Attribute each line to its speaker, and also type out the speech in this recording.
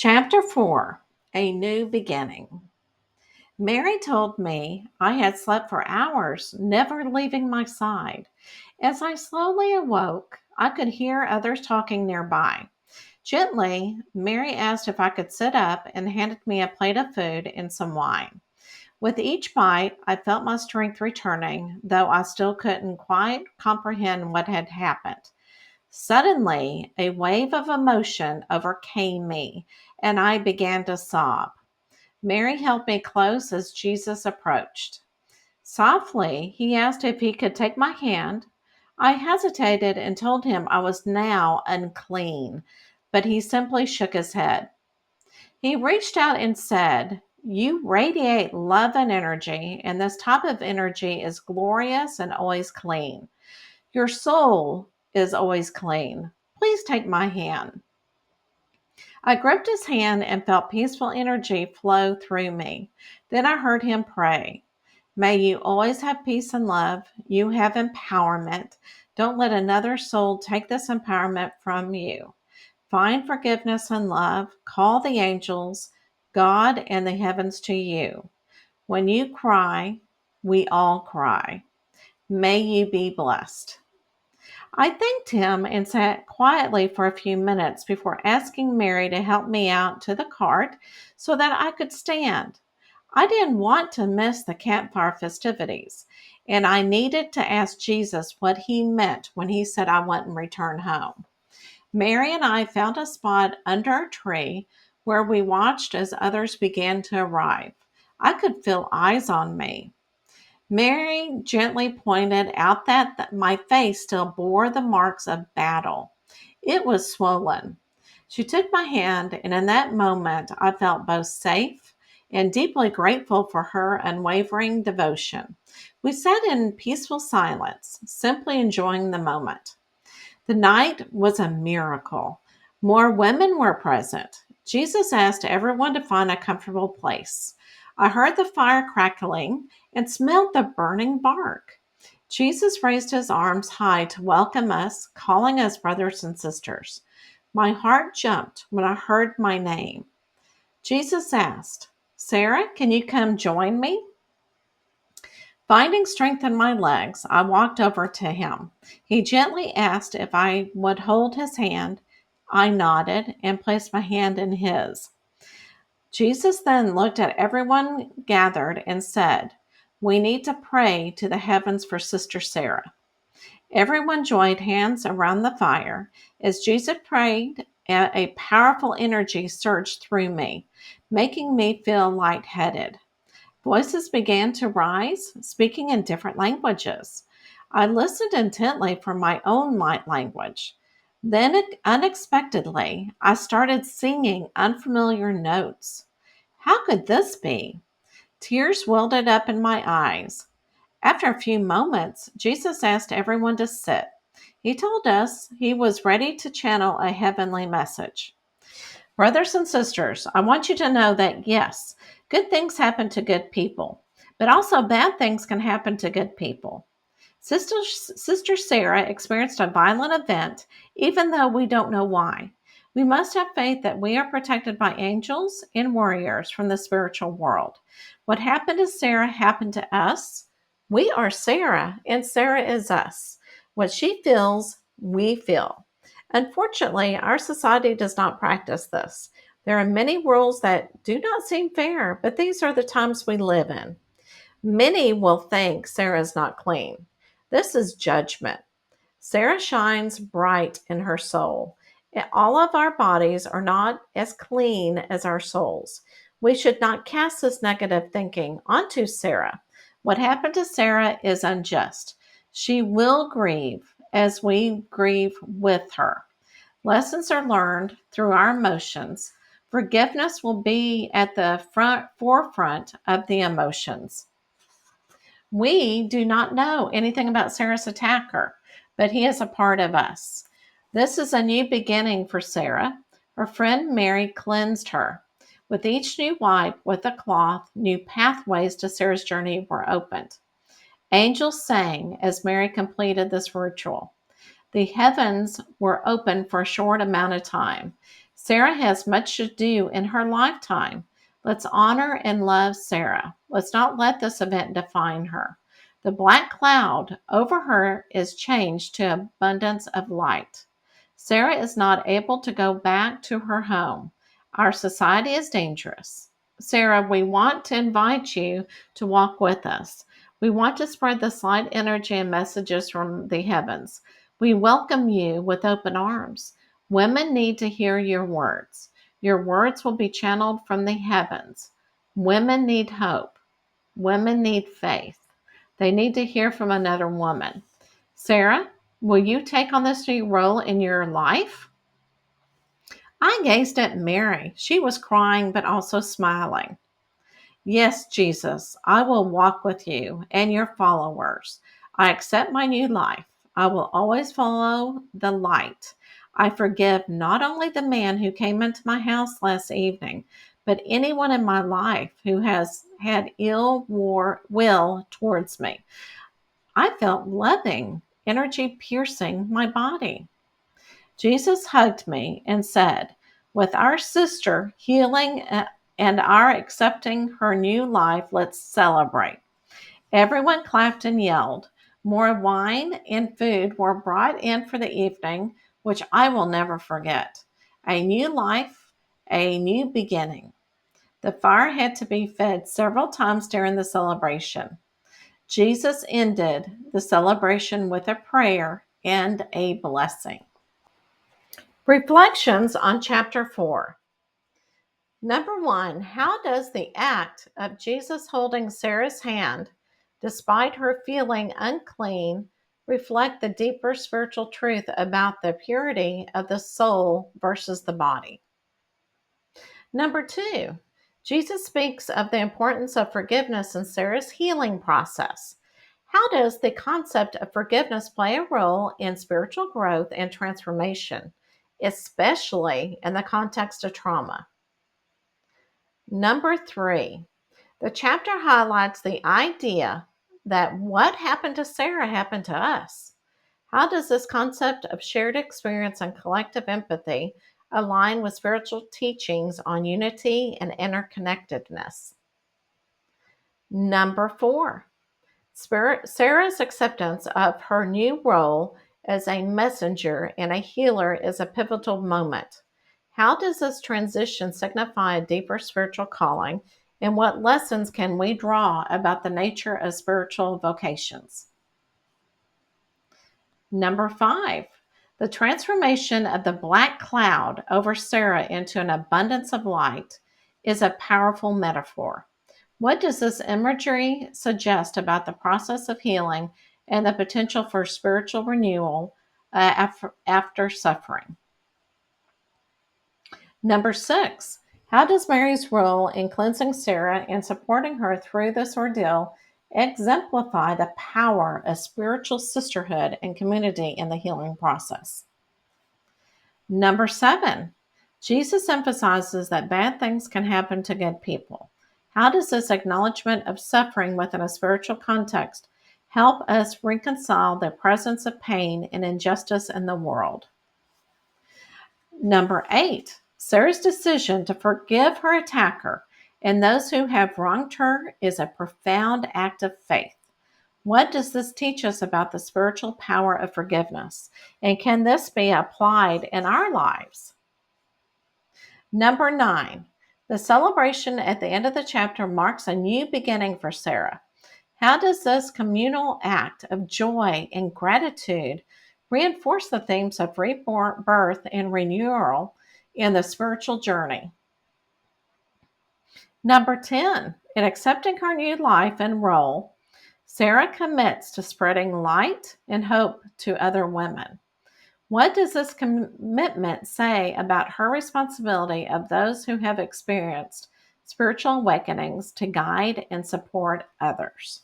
Speaker 1: Chapter 4, A New Beginning. Mary told me I had slept for hours, never leaving my side. As I slowly awoke, I could hear others talking nearby. Gently, Mary asked if I could sit up and handed me a plate of food and some wine. With each bite, I felt my strength returning, though I still couldn't quite comprehend what had happened. Suddenly, a wave of emotion overcame me, and I began to sob. Mary held me close as Jesus approached. Softly, he asked if he could take my hand. I hesitated and told him I was now unclean, but he simply shook his head. He reached out and said, "You radiate love and energy, and this type of energy is glorious and always clean. Your soul is always clean. Please take my hand." I gripped his hand and felt peaceful energy flow through me. Then I heard him pray. May you always have peace and love. You have empowerment. Don't let another soul take this empowerment from you. Find forgiveness and love. Call the angels, God, and the heavens to you. When you cry, we all cry. May you be blessed. I thanked him and sat quietly for a few minutes before asking Mary to help me out to the cart so that I could stand. I didn't want to miss the campfire festivities, and I needed to ask Jesus what he meant when he said I wouldn't return home. Mary and I found a spot under a tree where we watched as others began to arrive. I could feel eyes on me. Mary gently pointed out that my face still bore the marks of battle. It was swollen. She took my hand, and in that moment, I felt both safe and deeply grateful for her unwavering devotion. We sat in peaceful silence, simply enjoying the moment. The night was a miracle. More women were present. Jesus asked everyone to find a comfortable place. I heard the fire crackling and smelled the burning bark. Jesus raised his arms high to welcome us, calling us brothers and sisters. My heart jumped when I heard my name. Jesus asked, "Sarah, can you come join me?" Finding strength in my legs, I walked over to him. He gently asked if I would hold his hand. I nodded and placed my hand in his. Jesus then looked at everyone gathered and said, "We need to pray to the heavens for Sister Sarah." Everyone joined hands around the fire. As Jesus prayed, a powerful energy surged through me, making me feel lightheaded. Voices began to rise, speaking in different languages. I listened intently for my own light language. Then, unexpectedly, I started singing unfamiliar notes. How could this be? Tears welled up in my eyes. After a few moments, Jesus asked everyone to sit. He told us he was ready to channel a heavenly message. Brothers and sisters, I want you to know that yes, good things happen to good people, but also bad things can happen to good people. Sister Sarah experienced a violent event, even though we don't know why. We must have faith that we are protected by angels and warriors from the spiritual world. What happened to Sarah happened to us. We are Sarah, and Sarah is us. What she feels, we feel. Unfortunately, our society does not practice this. There are many rules that do not seem fair, but these are the times we live in. Many will think Sarah is not clean. This is judgment. Sarah shines bright in her soul. All of our bodies are not as clean as our souls. We should not cast this negative thinking onto Sarah. What happened to Sarah is unjust. She will grieve as we grieve with her. Lessons are learned through our emotions. Forgiveness will be at the forefront of the emotions. We do not know anything about Sarah's attacker, but he is a part of us. This is a new beginning for Sarah. Her friend Mary cleansed her. With each new wipe with a cloth, new pathways to Sarah's journey were opened. Angels sang as Mary completed this ritual. The heavens were open for a short amount of time. Sarah has much to do in her lifetime. Let's honor and love Sarah. Let's not let this event define her. The black cloud over her is changed to abundance of light. Sarah is not able to go back to her home. Our society is dangerous. Sarah, we want to invite you to walk with us. We want to spread this light energy and messages from the heavens. We welcome you with open arms. Women need to hear your words. Your words will be channeled from the heavens. Women need hope. Women need faith. They need to hear from another woman. Sarah, will you take on this new role in your life? I gazed at Mary. She was crying, but also smiling. Yes, Jesus, I will walk with you and your followers. I accept my new life. I will always follow the light. I forgive not only the man who came into my house last evening, but anyone in my life who has had will towards me. I felt loving energy piercing my body. Jesus hugged me and said, with our sister healing and our accepting her new life, let's celebrate. Everyone clapped and yelled. More wine and food were brought in for the evening, which I will never forget. A new life, a new beginning. The fire had to be fed several times during the celebration. Jesus ended the celebration with a prayer and a blessing. Reflections on chapter 4. Number 1, how does the act of Jesus holding Sarah's hand, despite her feeling unclean, reflect the deeper spiritual truth about the purity of the soul versus the body? Number 2, Jesus speaks of the importance of forgiveness in Sarah's healing process. How does the concept of forgiveness play a role in spiritual growth and transformation, especially in the context of trauma? Number 3, the chapter highlights the idea that what happened to Sarah happened to us. How does this concept of shared experience and collective empathy align with spiritual teachings on unity and interconnectedness? Number 4, Sarah's acceptance of her new role as a messenger and a healer is a pivotal moment. How does this transition signify a deeper spiritual calling, and what lessons can we draw about the nature of spiritual vocations? Number 5, the transformation of the black cloud over Sarah into an abundance of light is a powerful metaphor. What does this imagery suggest about the process of healing and the potential for spiritual renewal after suffering? Number 6, how does Mary's role in cleansing Sarah and supporting her through this ordeal exemplify the power of spiritual sisterhood and community in the healing process? Number 7, Jesus emphasizes that bad things can happen to good people. How does this acknowledgement of suffering within a spiritual context help us reconcile the presence of pain and injustice in the world? Number 8, Sarah's decision to forgive her attacker and those who have wronged her is a profound act of faith. What does this teach us about the spiritual power of forgiveness? And can this be applied in our lives? Number 9, the celebration at the end of the chapter marks a new beginning for Sarah. How does this communal act of joy and gratitude reinforce the themes of rebirth and renewal in the spiritual journey? Number 10, in accepting her new life and role, Sarah commits to spreading light and hope to other women. What does this commitment say about her responsibility of those who have experienced spiritual awakenings to guide and support others?